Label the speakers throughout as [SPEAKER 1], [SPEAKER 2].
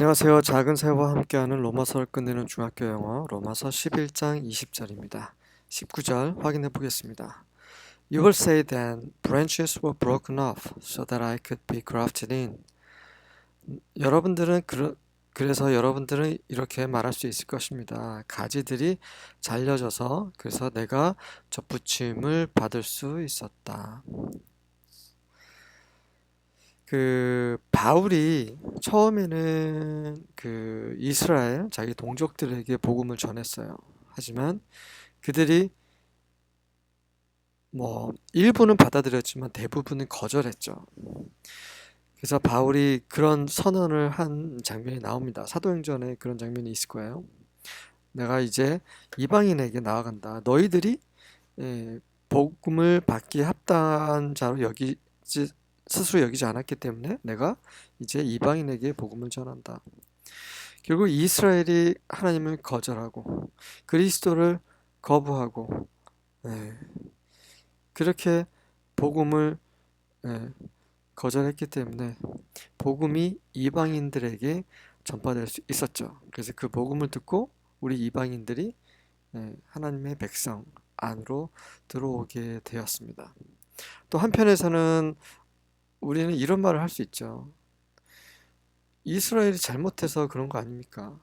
[SPEAKER 1] 안녕하세요. 작은 새와 함께하는 로마서를 끝내는 중학교 영어 로마서 11장 20절입니다. 19절 확인해 보겠습니다. You will say then, branches were broken off so that I could be grafted in. 그래서 여러분들은 이렇게 말할 수 있을 것입니다. 가지들이 잘려져서 그래서 내가 접붙임을 받을 수 있었다. 바울이 처음에는 이스라엘 자기 동족들에게 복음을 전했어요. 하지만 그들이 일부는 받아들였지만 대부분은 거절했죠. 그래서 바울이 그런 선언을 한 장면이 나옵니다. 사도행전에 그런 장면이 있을 거예요. 내가 이제 이방인에게 나아간다. 너희들이 복음을 받기에 합당한 자로 스스로 여기지 않았기 때문에 내가 이제 이방인에게 복음을 전한다. 결국 이스라엘이 하나님을 거절하고 그리스도를 거부하고 그렇게 복음을 거절했기 때문에 복음이 이방인들에게 전파될 수 있었죠. 그래서 그 복음을 듣고 우리 이방인들이 하나님의 백성 안으로 들어오게 되었습니다. 또 한편에서는 우리는 이런 말을 할 수 있죠. 이스라엘이 잘못해서 그런 거 아닙니까?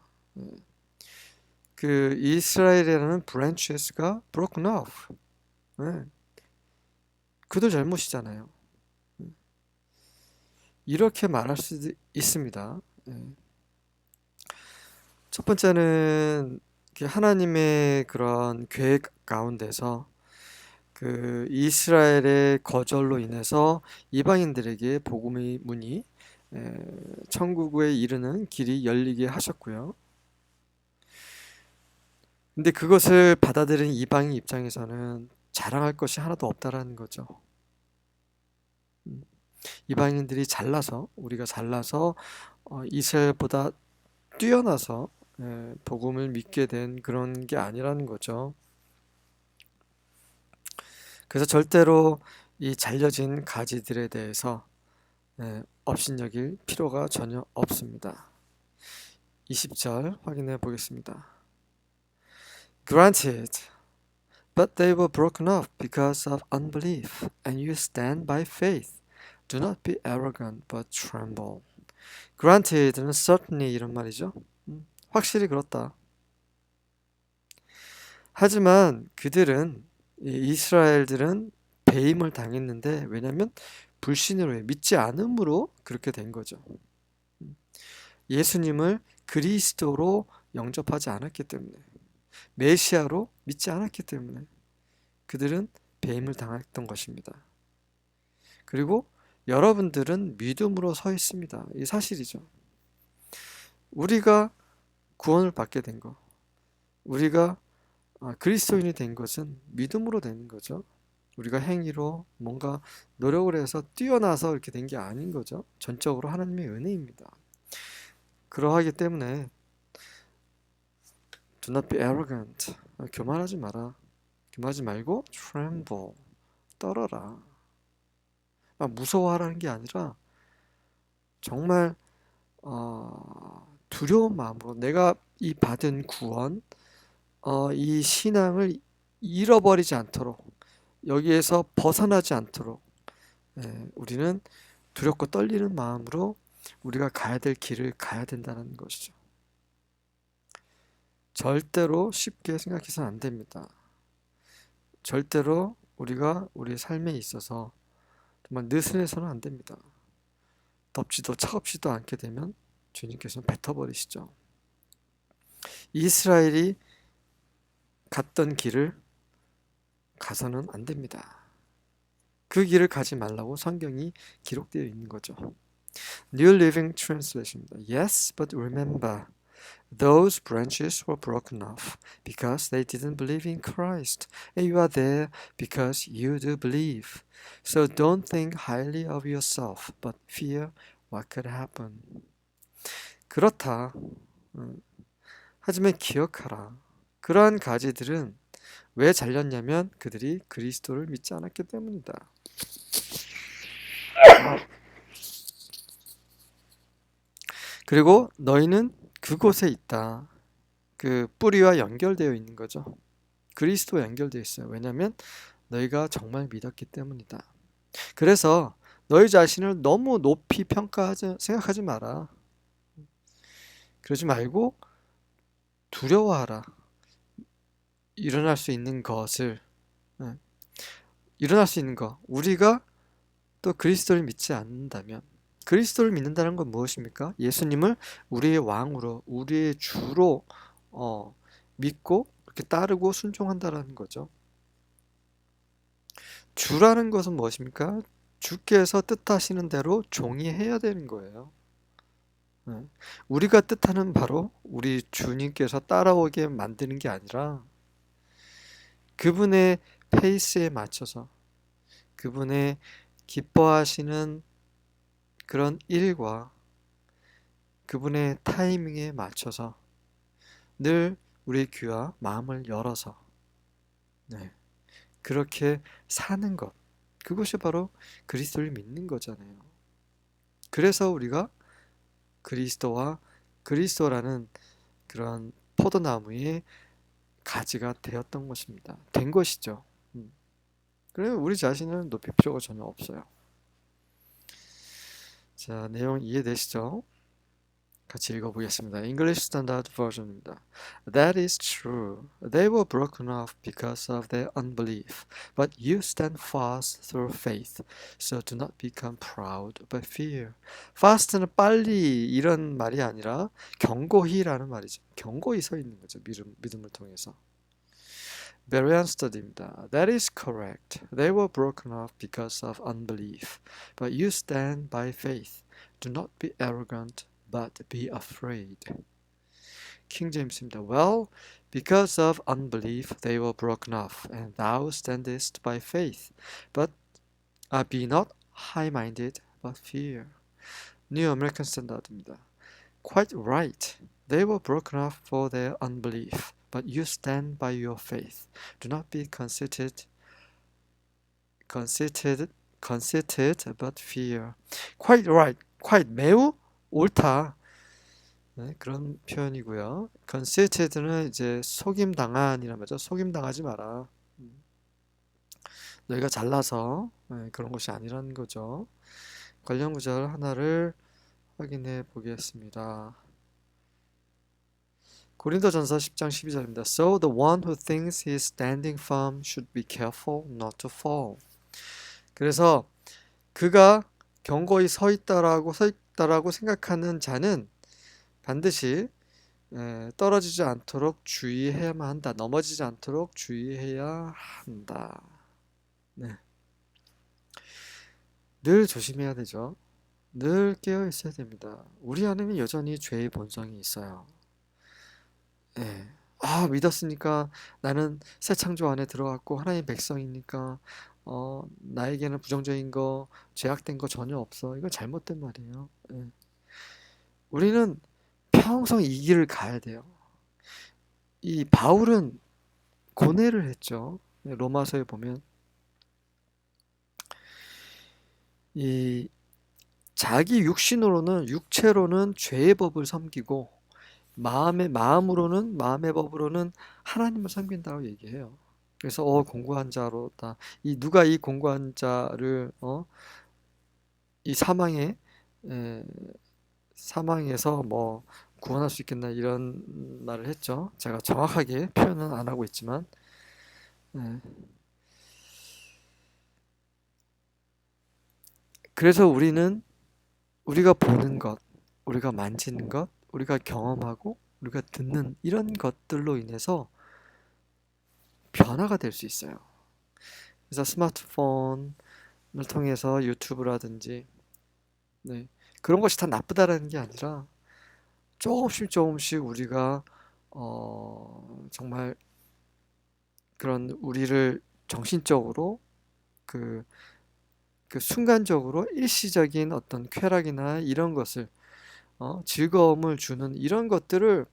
[SPEAKER 1] 그 이스라엘이라는 branches가 broken off. 그들 잘못이잖아요. 이렇게 말할 수도 있습니다. 첫 번째는 하나님의 그런 계획 가운데서 그 이스라엘의 거절로 인해서 이방인들에게 복음의 문이 천국에 이르는 길이 열리게 하셨고요. 근데 그것을 받아들인 이방인 입장에서는 자랑할 것이 하나도 없다라는 거죠. 이방인들이 우리가 잘나서 이스라엘보다 뛰어나서 복음을 믿게 된 그런 게 아니라는 거죠. 그래서 절대로 이 잘려진 가지들에 대해서 업신여길 필요가 전혀 없습니다. 20절 확인해 보겠습니다. Granted, but they were broken off because of unbelief, and you stand by faith. Do not be arrogant, but tremble. Granted는 certainly 이런 말이죠. 확실히 그렇다. 하지만 이스라엘들은 배임을 당했는데 왜냐하면 불신으로 믿지 않음으로 그렇게 된 거죠. 예수님을 그리스도로 영접하지 않았기 때문에 메시아로 믿지 않았기 때문에 그들은 배임을 당했던 것입니다. 그리고 여러분들은 믿음으로 서 있습니다. 이 사실이죠. 우리가 구원을 받게 된 것, 우리가 그리스도인이 된 것은 믿음으로 되는 거죠. 우리가 행위로 뭔가 노력을 해서 뛰어나서 이렇게 된 게 아닌 거죠. 전적으로 하나님의 은혜입니다. 그러하기 때문에 Do not be arrogant. 교만하지 마라. 교만하지 말고 tremble. 떨어라. 무서워하라는 게 아니라 정말 두려운 마음으로 내가 이 받은 구원, 이 신앙을 잃어버리지 않도록 여기에서 벗어나지 않도록 우리는 두렵고 떨리는 마음으로 우리가 가야 될 길을 가야 된다는 것이죠. 절대로 쉽게 생각해서는 안 됩니다. 절대로 우리가 우리의 삶에 있어서 정말 느슨해서는 안 됩니다. 덥지도 차갑지도 않게 되면 주님께서는 뱉어버리시죠. 이스라엘이 갔던 길을 가서는 안 됩니다. 그 길을 가지 말라고 성경이 기록되어 있는 거죠. New Living Translation입니다. Yes, but remember, those branches were broken off because they didn't believe in Christ, and you are there because you do believe. So don't think highly of yourself, but fear what could happen. 그렇다. 하지만 기억하라. 그러한 가지들은 왜 잘렸냐면 그들이 그리스도를 믿지 않았기 때문이다. 그리고 너희는 그곳에 있다. 그 뿌리와 연결되어 있는 거죠. 그리스도와 연결되어 있어요. 왜냐하면 너희가 정말 믿었기 때문이다. 그래서 너희 자신을 너무 높이 생각하지 마라. 그러지 말고 두려워하라. 일어날 수 있는 것을, 예, 일어날 수 있는 것. 우리가 또 그리스도를 믿지 않는다면, 그리스도를 믿는다는 건 무엇입니까? 예수님을 우리의 왕으로, 우리의 주로 믿고 그렇게 따르고 순종한다라는 거죠. 주라는 것은 무엇입니까? 주께서 뜻하시는 대로 종이해야 되는 거예요. 네. 우리가 뜻하는 바로 우리 주님께서 따라오게 만드는 게 아니라 그분의 페이스에 맞춰서 그분의 기뻐하시는 그런 일과 그분의 타이밍에 맞춰서 늘 우리의 귀와 마음을 열어서, 네, 그렇게 사는 것, 그것이 바로 그리스도를 믿는 거잖아요. 그래서 우리가 그리스도와 그리스도라는 그런 포도나무의 가지가 되었던 것입니다. 된 것이죠. 그래서 우리 자신을 높일 필요가 전혀 없어요. 자, 내용 이해되시죠? 같이 읽어보겠습니다. English Standard Version입니다. That is true. They were broken off because of their unbelief, but you stand fast through faith. So do not become proud, but fear. Fast는 빨리 이런 말이 아니라 경고히라는 말이죠. 경고히 서 있는 거죠. 믿음을 통해서. Berean study입니다. That is correct. They were broken off because of unbelief, but you stand by faith. Do not be arrogant, but be afraid. King James입니다. Well, because of unbelief they were broken off, and thou standest by faith. But be not high-minded, but fear. New American Standard입니다. Quite right. They were broken off for their unbelief, but you stand by your faith. Do not be conceited, but fear. Quite right. Quite 매우 옳다. 네, 그런 표현이고요. conceited는 이제 속임 당한이란 말이죠. 속임 당하지 마라. 너희가 잘나서 그런 것이 아니라는 거죠. 관련 구절 하나를 확인해 보겠습니다. 고린도전서 10장 12절입니다. So the one who thinks he is standing firm should be careful not to fall. 그래서 그가 견고히 서 있다라고 생각하는 자는 반드시 떨어지지 않도록 주의해야만 한다. 넘어지지 않도록 주의해야 한다. 네. 늘 조심해야 되죠. 늘 깨어 있어야 됩니다. 우리 안에는 여전히 죄의 본성이 있어요. 네. 믿었으니까 나는 새 창조 안에 들어갔고 하나님의 백성이니까 나에게는 부정적인 거, 죄악된 거 전혀 없어. 이건 잘못된 말이에요. 네. 우리는 평생 이 길을 가야 돼요. 이 바울은 고뇌를 했죠. 로마서에 보면 이 자기 육체로는 죄의 법을 섬기고 마음의 법으로는 하나님을 섬긴다고 얘기해요. 그래서 공고한 자로다. 누가 이 공고한 자를 이 사망에서 뭐 구원할 수 있겠나 이런 말을 했죠. 제가 정확하게 표현은 안 하고 있지만 그래서 우리가 보는 것, 우리가 만지는 것, 우리가 경험하고 우리가 듣는 이런 것들로 인해서 변화가 될 수 있어요. 그래서 스마트폰을 통해서 유튜브라든지 그런 것이 다 나쁘다라는 게 아니라 조금씩 우리가 정말 그런 우리를 정신적으로 그 순간적으로 일시적인 어떤 쾌락이나 이런 것을 즐거움을 주는 이런 것들을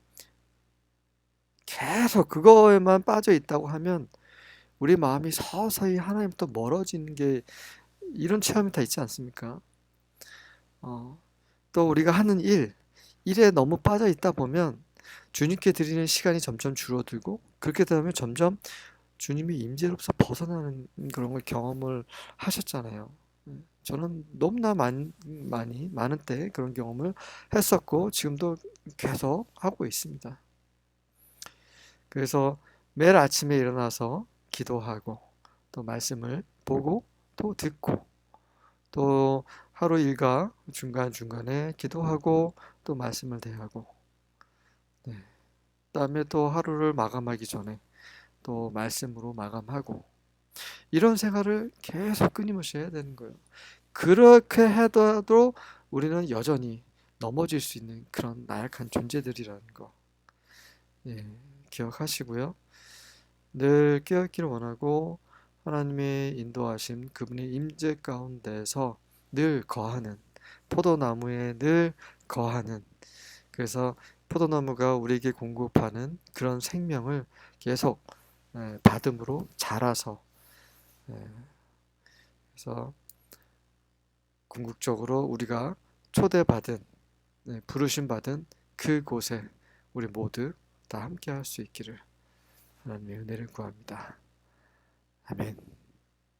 [SPEAKER 1] 계속 그거에만 빠져 있다고 하면 우리 마음이 서서히 하나님부터 멀어지는 게 이런 체험이 다 있지 않습니까? 또 우리가 하는 일, 일에 너무 빠져 있다 보면 주님께 드리는 시간이 점점 줄어들고, 그렇게 되면 점점 주님의 임재로서 벗어나는 그런 걸 경험을 하셨잖아요. 저는 너무나 많은 때 그런 경험을 했었고 지금도 계속 하고 있습니다. 그래서 매일 아침에 일어나서 기도하고, 또 말씀을 보고, 또 듣고, 또 하루 일과 중간중간에 기도하고, 또 말씀을 대하고, 네. 그다음에 또 하루를 마감하기 전에 또 말씀으로 마감하고, 이런 생활을 계속 끊임없이 해야 되는 거예요. 그렇게 해도 우리는 여전히 넘어질 수 있는 그런 나약한 존재들이라는 거, 예, 기억하시고요. 늘 깨어있기를 원하고, 하나님의 인도하심, 그분의 임재 가운데서 늘 거하는, 포도나무에 늘 거하는, 그래서 포도나무가 우리에게 공급하는 그런 생명을 계속 받음으로 자라서, 그래서 궁극적으로 우리가 초대받은, 부르심받은 그곳에 우리 모두 다 함께 할 수 있기를 하나님의 은혜를 구합니다. 아멘.